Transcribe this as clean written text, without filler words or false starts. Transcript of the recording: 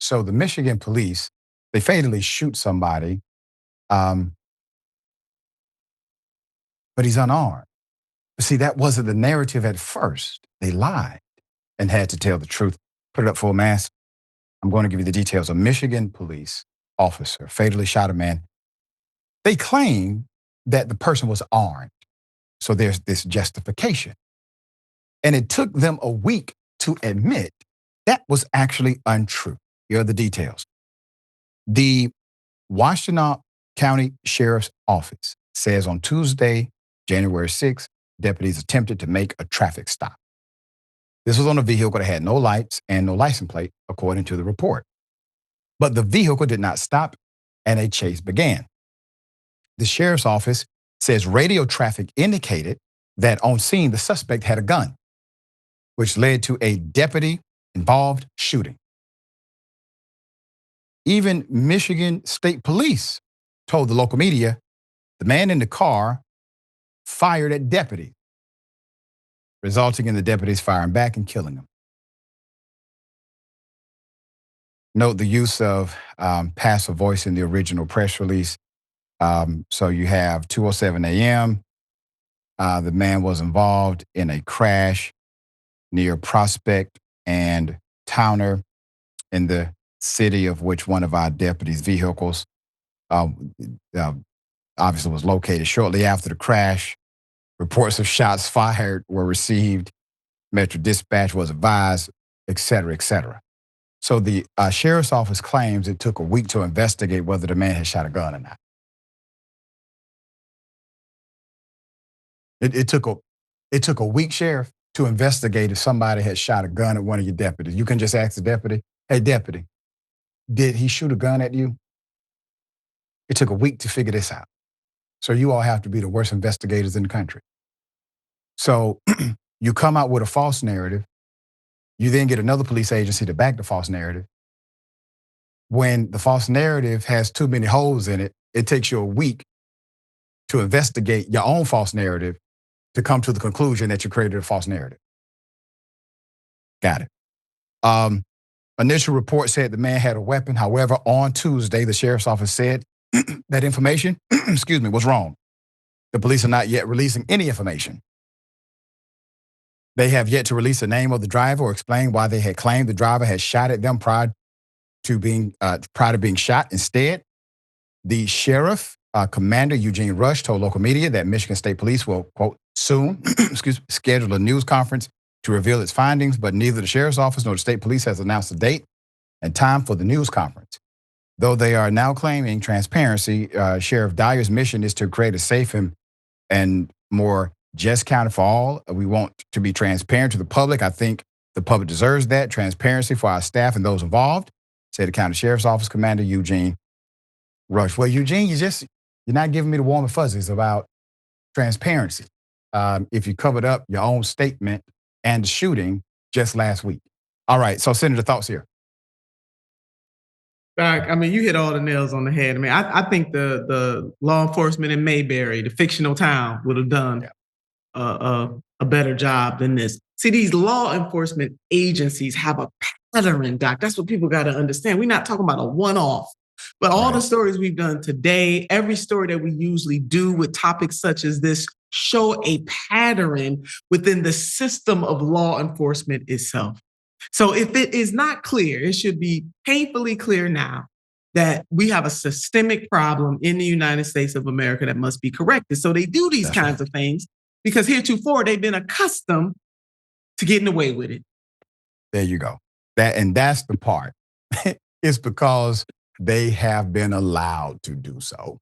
So the Michigan police, they fatally shoot somebody, um, but he's unarmed. But see, that wasn't the narrative at first. They lied and had to tell the truth. Put it up full mass. I'm going to give you the details. A Michigan police officer fatally shot a man. They claim that the person was armed. So there's this justification. And it took them a week to admit that was actually untrue. Here are the details. The Washtenaw County Sheriff's Office says on Tuesday, January 6th, deputies attempted to make a traffic stop. This was on a vehicle that had no lights and no license plate, according to the report. But the vehicle did not stop and a chase began. The sheriff's office says radio traffic indicated that on scene the suspect had a gun, which led to a deputy-involved shooting. Even Michigan State Police told the local media the man in the car fired at deputies, resulting in the deputies firing back and killing him. Note the use of passive voice in the original press release. So you have 2:07 a.m. The man was involved in a crash near Prospect and Towner in the city of which one of our deputies' vehicles obviously was located. Shortly after the crash, reports of shots fired were received. Metro Dispatch was advised, et cetera, et cetera. So the sheriff's office claims it took a week to investigate whether the man had shot a gun or not. It took a week, Sheriff, to investigate if somebody had shot a gun at one of your deputies. You can just ask the deputy, hey, deputy, did he shoot a gun at you? It took a week to figure this out. So you all have to be the worst investigators in the country. So you come out with a false narrative. You then get another police agency to back the false narrative. When the false narrative has too many holes in it, it takes you a week to investigate your own false narrative to come to the conclusion that you created a false narrative. Got it. Initial report said the man had a weapon. However, on Tuesday, the sheriff's office said that information, was wrong. The police are not yet releasing any information. They have yet to release the name of the driver or explain why they had claimed the driver had shot at them prior to being shot. Instead, the sheriff, Commander Eugene Rush, told local media that Michigan State Police will, quote, soon schedule a news conference to reveal its findings, but neither the sheriff's office nor the state police has announced a date and time for the news conference. Though they are now claiming transparency, Sheriff Dyer's mission is to create a safe and more just county for all. We want to be transparent to the public. I think the public deserves that. Transparency for our staff and those involved, said the county sheriff's office commander, Eugene Rush. Well, Eugene, you're not giving me the warm and fuzzies about transparency. If you covered up your own statement and the shooting just last week. All right, so Senator, thoughts here. I mean, you hit all the nails on the head. I mean, I think the law enforcement in Mayberry, the fictional town, would have done a better job than this. See, these law enforcement agencies have a pattern, Doc. That's what people got to understand. We're not talking about a one-off. But all the stories we've done today, every story that we usually do with topics such as this show a pattern within the system of law enforcement itself. So if it is not clear, it should be painfully clear now that we have a systemic problem in the United States of America that must be corrected. So they do these kinds of things because heretofore they've been accustomed to getting away with it. There you go. That's the part. It's because they have been allowed to do so.